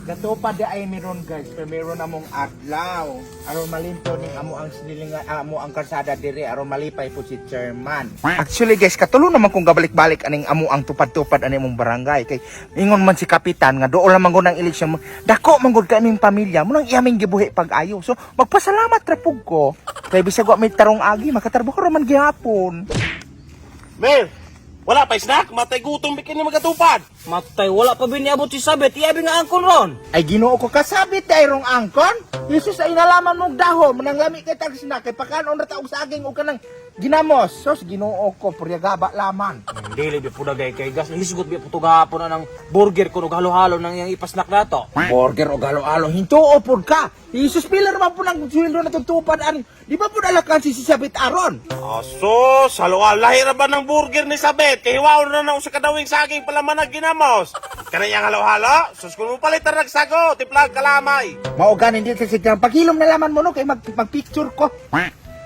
Gatupad ay meron guys, pero meron among adlaw. Aron malimpo ning amo ang sinilingan amo ang kalsada diri aron malipay po si chairman. Actually guys, katulo naman kung gabalik-balik aning amo ang tupad-tupad ani mong barangay kay ingon man si kapitan nga dool man gud ang eleksyon mo. Dako man gud kaming pamilya mo nang iyaming gibuhi pag-ayo. So magpasalamat ra pug ko. Kay bisag wa may tarong agi makatrabaho ra man gihapon. Mer, wala pa snack, matay gutom bikin ni magatupad. Matay, wala pa biniabot si Sabit. Iyabi nga angkon ron. Ay Ginoo ko kasabit dayrong angkon. Jesus ay nalaman mong dahon manang lami kay tagsina kay pakanon ra taog saging o kanang ginamos. Sos Ginoo ko puryagaba laman. Dili bi puda gay kay gas hisgot bi puto gahapon na ng burger kuno halo-halo nang iyang ipasnak nato. Burger o galo-alo hintuo pud ka. Jesus pilar man po nang sweldo na tutupad an. Di ba pud alakan si Sabit aron? Aso, salual lahi ra ba ng burger ni Sabet? Kay hiwaon na sa kadawing saging palaman na ginamos. Kanayang halo-halo, sus kun mo palitan nagsago, tiplag kalamay. Mao ganin dito sa sigang pagilom na laman mo no kay magpicture ko.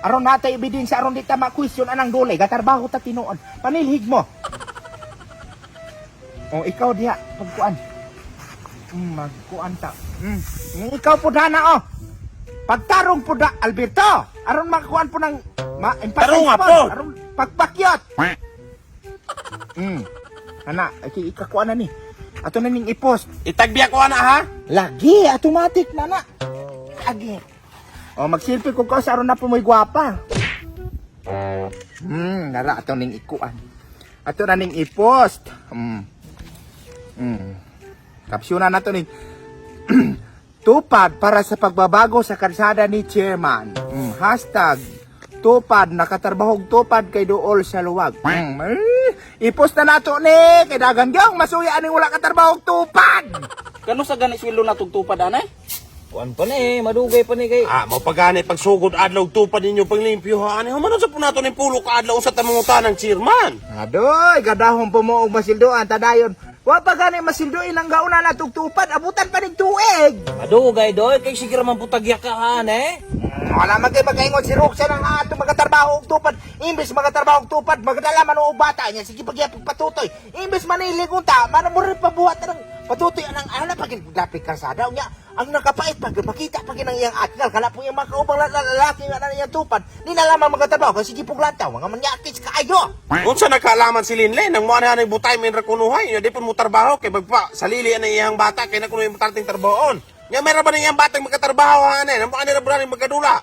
Aron natay ebidensya aron di ta ma-question anang dole gatarbaho ta tinuon. Panilhig mo. O ikaw diha pagkuan. Magkuan ta. Ikaw pud hana oh. Pagtarong pud Alberto. Aron makakuan po ng Tarong nga po. Aron pagpakyot. Ana, ay ikakuan na ni. Ato na ning i-post. Itagbiya ko na ha? Lagi, automatic na na. Lagi. O, mag-selfie ko sa aron na po mo'y gwapa. Nara, ato ning ikuan. Ato na ning i-post. Kapsyonan na to ning tupad para sa pagbabago sa kalsada ni Chairman. Hashtag tupad, nakatrabahog tupad kay dool sa luwag. I-post na nato ni, kay dagan gyang masuya aning wala katrabahog tupad. Kano sa gani sweldo na tugtupad anay? Kuan pa ni, madugay pa ni kay. Mo pagani pagsugod adlaw tupad ninyo panglimpyo ha. Ani human sa punato ning pulo ka adlaw sa tamungutan ng chairman. Adoy, gadahon po mo og masildoan tadayon. Wa pa gani masildoin ang gauna na tugtupad, abutan pa ning tuig. Madugay doy kay sige ra man putagya ka anay. Wala man kay magaingon si Roxanne ang ato magatrabaho og tupad. Imbes magatrabaho og tupad, magadala man og bata niya sige pagyapig patutoy. Imbes manilig unta, mano mo rin pabuhat ng patutoy anang ana pagin dapit kasada unya. Ang nakapait pag makita pag ang iyang atgal kana po yung makaubang lalaki nga na iyang tupad. Di na lamang magatrabaho kasi sige pug lantaw nga manyakis kaayo. Unsa nakalaman si Linlen nang mo ani butay min ra kunuhay, di pun mo trabaho kay bagpa salili ang iyang bata kay na kuno yung tarting trabahoon. Nya meron ba niyang batang magkatrabaho ani? Namo ani ra brani magkadula.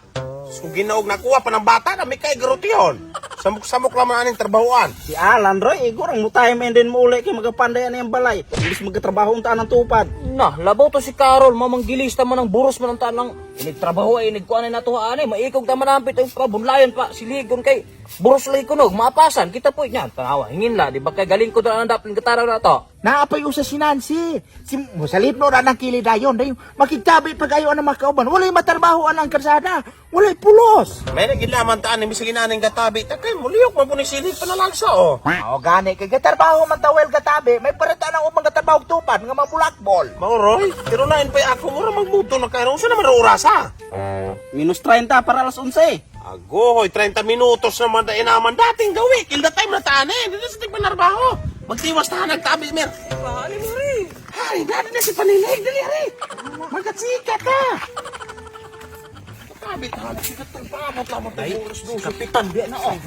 Kung ginaog nakuha pa ng bata na may kay garutihon. Samok-samok lamang aning trabahoan. Si Alan Roy, igurang mutay men din mo uli kay magapanday na yung balay. Imbis magkatrabaho ang tanang tupad. Nah, labaw to si Carol, mamanggilista man ang buros man ang tanang. Inigtrabaho ay inigkuanay na tuhaan eh. Maikog naman nampit ang bunlayan pa. Siligon kay buros lay kunog, maapasan. Kita po niyan. Tanawa, hingin la. Di ba kay galing ko doon ang dapin kataraw na to? Naapay usa si Nancy. Si Musalip no ra nang kilid dayon dayon. Makitabi pagayo ang makauban. Walay matarbaho ang karsada. Walay pulos. May nagilaman taan ni bisagin aning gatabi. Takay muliyok man po ni silid panalansa oh. Mao gani kay gatarbaho man tawel gatabi. May parata nang ubang gatarbaho tupad nga mabulakbol. Mauroy, pero lain pa ako mura magmuto na kayo. Unsa naman orasa? Minus 30 para alas 11. Agoy, 30 minutos naman na inaman dating gawi. Kill the time na taan eh. Dito sa tigpanarbaho. Magtiwas tahan nagtabi, Mer. Paali mo rin. Ay, dati na si Panilig. Dali, hari. Magkatsikat ka. Tabi tahan. Sikat ng pamot-lamot na buros doon. Kapitan, di na oh.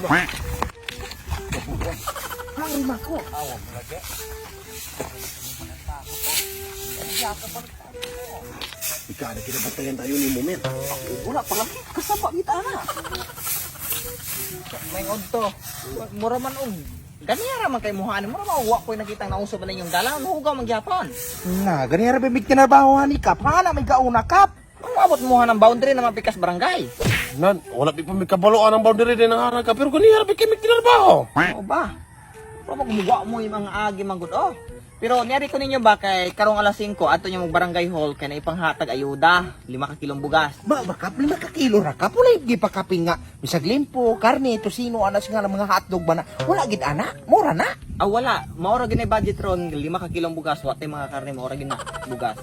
Hari mako. Ika, kinabatayan tayo ni Mumer. Wala pa lang. Kasama kita na. May odto. Mura man og. Ganyan man kay muhaan. Mura mauwa ko nakita na uso ba na yung dalang. Nuhugaw magyapon. Na gani ra bimig tinarbaho ni kap. Hana may gauna kap. Ang abot muhaan ng boundary na mapikas barangay. Nan, wala pi pa may kabaloan ang boundary din ng harang ka. Pero ganyan, pi kami kinarbaho. Oo ba? Pero magmuwa mo yung mga agi manggod oh. Pero niyari ko ninyo ba kay karong alas 5 ato niyo mag barangay hall kay na ipanghatag ayuda 5 ka kilong bugas. Bakap 5 ka kilo ra kap. Wala gi pa kaping nga. Bisag limpo, karne, tosino, anas nga mga hotdog ba na. Wala gid ana. Mura na. Wala. Maura gini budget ron 5 ka kilong bugas. Wate mga karne maura gina bugas.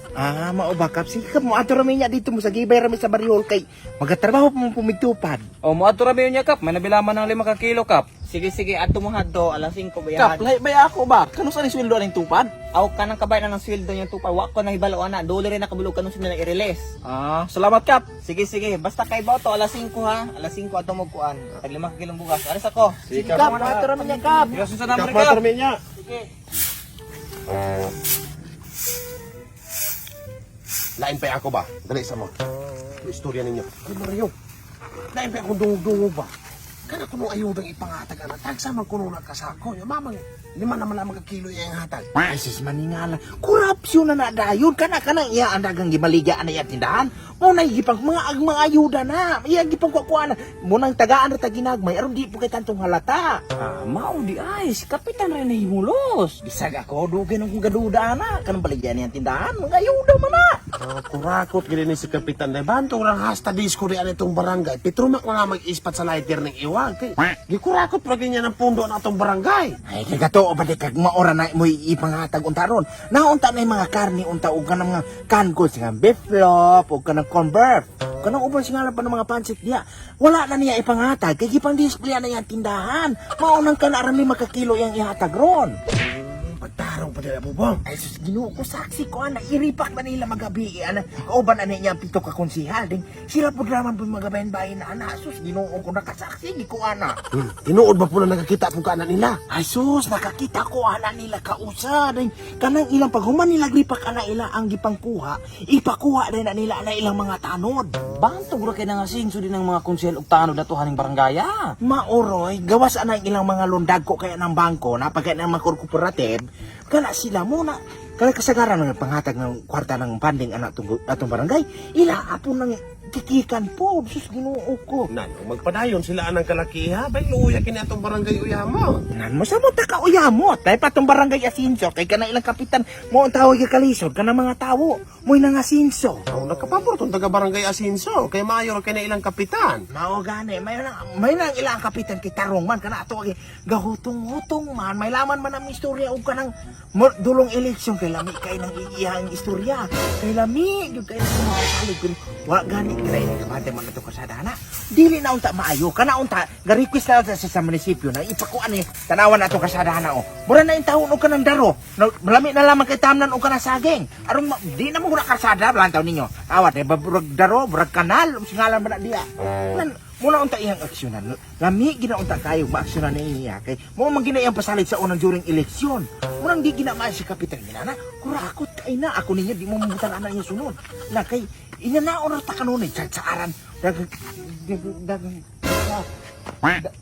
Mao bakap. Sige ka mo ato rami nya dito mo sa gibay rami sa barihol kay magatrabaho pa mo pumigtupad. O mo ato rami niya kap. May nabilaman ng 5 ka kilo kap. Sige, ato mo hadto, alas 5 Kap, bayan. lahi ba ako ba? Kano sa ni sweldo aning tupad? Aw kanang kabay na ng sweldo niyo tupad, wa ko na hibalo ana, dole rin nakabulog kanung sila i-release. Salamat Kap. Sige, basta kay Boto, alas 5 ha. Alas 5 ato mo kuan. Tag 5 kilong bugas. Aris ako. Sige Kap, ato ra man yan Kap. Sige, susunod na Kapwa Kap. termin niya. Sige. Lain pa ako ba? Dali sa mo. Istorya ninyo. Ay Mario. Lain pa akong dungog-dungog ba? Kana kuno ayudang ipangatag ana tagsa man kuno na kasako. Yung mamang lima naman lang magkakilo yung hatag. Ay, sis maningala. Korupsyon na dayon. Kana iya ang dagang gimaliga na iya tindahan. Muna gipang mga ayuda na. Iya gipang kukuha na. Munang tagaan na taginagmay. Aron di po kay tantong halata. Mao di ay, si Kapitan rin himulos. Bisag ako, dugin ang gaduda na. Kanang baligyan niyang tindahan. Mga ayuda man na. Kurakot gini ni si Kapitan na bantong lang hasta disco rin itong barangay. Petrumak na nga mag-ispat sa lighter ng iwag. Gikurakot pa niya ng pundo na itong barangay. Ay, kagato o ba di kag maora na mo ipangatag untaron. Naunta na yung mga karni unta o ka ng mga kanko nga beef flop o ka ng corn beef. Kanang ubang singalan pa ng mga pansit niya. Wala na niya ipangatag. Kaya gipang display na yung tindahan. Maunang ka na aram 5 kilo yung ihatag ron. Pagtarong pa nila bubong. Ay, sus, ginoo ko saksi ko, ana, iripak na nila magabi, ana, kauban na niya ang 7 ka konsihal, ding, sila po naman po magabayan-bayan na, ana, sus, ginoo ko nakasaksi, di ko, ana. Tinuod ba po na nakakita po ka na nila? Ay, sus, nakakita ko, ana, nila kausa, ding, kanang ilang paghuman nila gripak, ana, ila ang gipangkuha, ipakuha din na nila, ana, ilang mga tanod. Bantog ra kay nga sinso din ng mga konsel ug tanod na tuhaning barangaya. Maoroy, gawas ana ilang mga lundag ko kaya ng bangko, napagay ng mga korporative, kana sila muna, kaya kasagaran ng panghatag ng kwarta ng funding anak atong barangay, ila apo ng kikikan po, sus ginoo ko. Nanong magpadayon sila anang kalakiha, bay luya kini atong barangay uyamo. Nan mo sa mo taka uyamot, tay patong barangay asinso, kay kana ilang kapitan mo ang tawag ka kalisod, kana mga tawo, mo'y nang asinso. Ang nakapapor tong taga barangay Asinso, kay mayor kay na ilang kapitan. Mao gani, may nang ilang kapitan kay tarong man kana ato agi gahutong-hutong man, may laman man ang istorya ug kanang dulong eleksyon kay lami kay nang iyang istorya. Kay lami gyud kay nang mga salig kun wa gani kay kabante man ato kasada na. Dili na unta maayo kana unta ga-request na sa munisipyo na ipakuan ni tanawan ato kasada na o. Mura na intawon og kanang daro. Malami na lamang kay tamnan og kana saging. Aron di na mo gura kasada lantaw ninyo. Awat eh burag daro, burag kanal, singalan man na diya. Muna unta iyang aksyonan. Lami ginaunta kayo maaksyonan niya kay mo man ginayang pasalig sa unang during eleksyon. Murang di ginamaan si kapitan ginana. Kurakot kay na ako ninyo di mo mabutan ana niya sunod. Na kay ina na oras ta kanunay tsaaran.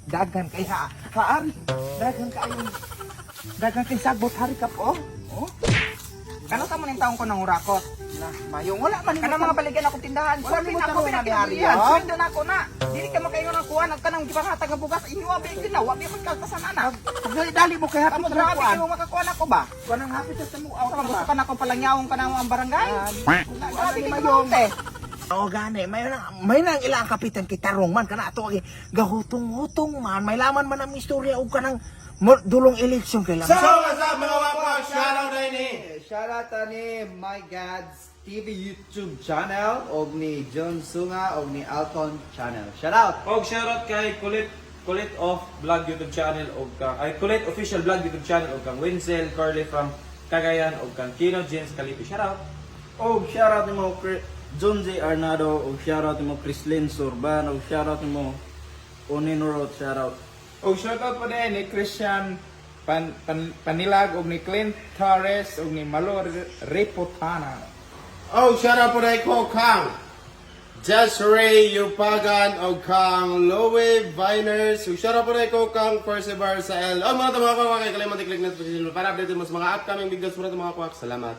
Dagan kay haari. Dagan kay sagbot hari kap oh. Kano ta man taong ko nang urakot? Mayong wala man Kana mga balikan ako tindahan. Wala Sabi mo na ako tanong na pinakiyari bihari, oh. Sweldo na ako na. Dili ka makaingon ng kuha nagkanang gipangatag nga bugas inyo abi ginawa bi man kaltasan ana. Dali mo kay hapit Amo na grabe kuan. kayo makakuha nako ba? Kuan ang hapit sa mo aw Ako gusto ka na akong palangyawong ka na ang barangay. Grabe ni ka Mayong. mayong. Oo gani, may nang ilang kapitan kay tarong man kana ato agi gahutong-hutong man, may laman man ang istorya ug kanang dulong eleksyon kay laman. what's up mga wapa? Shoutout na ini. Shoutout ni My God's TV YouTube channel og ni John Sunga og ni Alton channel. Shoutout! Og shoutout kay Kulit of Vlog YouTube channel og kang Kulit official vlog YouTube channel og kang Winsel Carly from Cagayan og kang Kino James Calipi. Shoutout. Og shoutout nimo John J. Arnado og shoutout nimo Crislin Surban og shoutout nimo Oninoro shoutout. Og shoutout pa din ni Christian Panilag og ni Clint Torres og ni Malo Repotana. Oh, shoutout po na ko kang Desiree Yupagan o kang Louie Viners. So, shoutout po na ko kang Persever sa L. Oh, mga tamang kay kalimutan i-click na para update mo sa mga upcoming videos mo na mga kuwak. Salamat.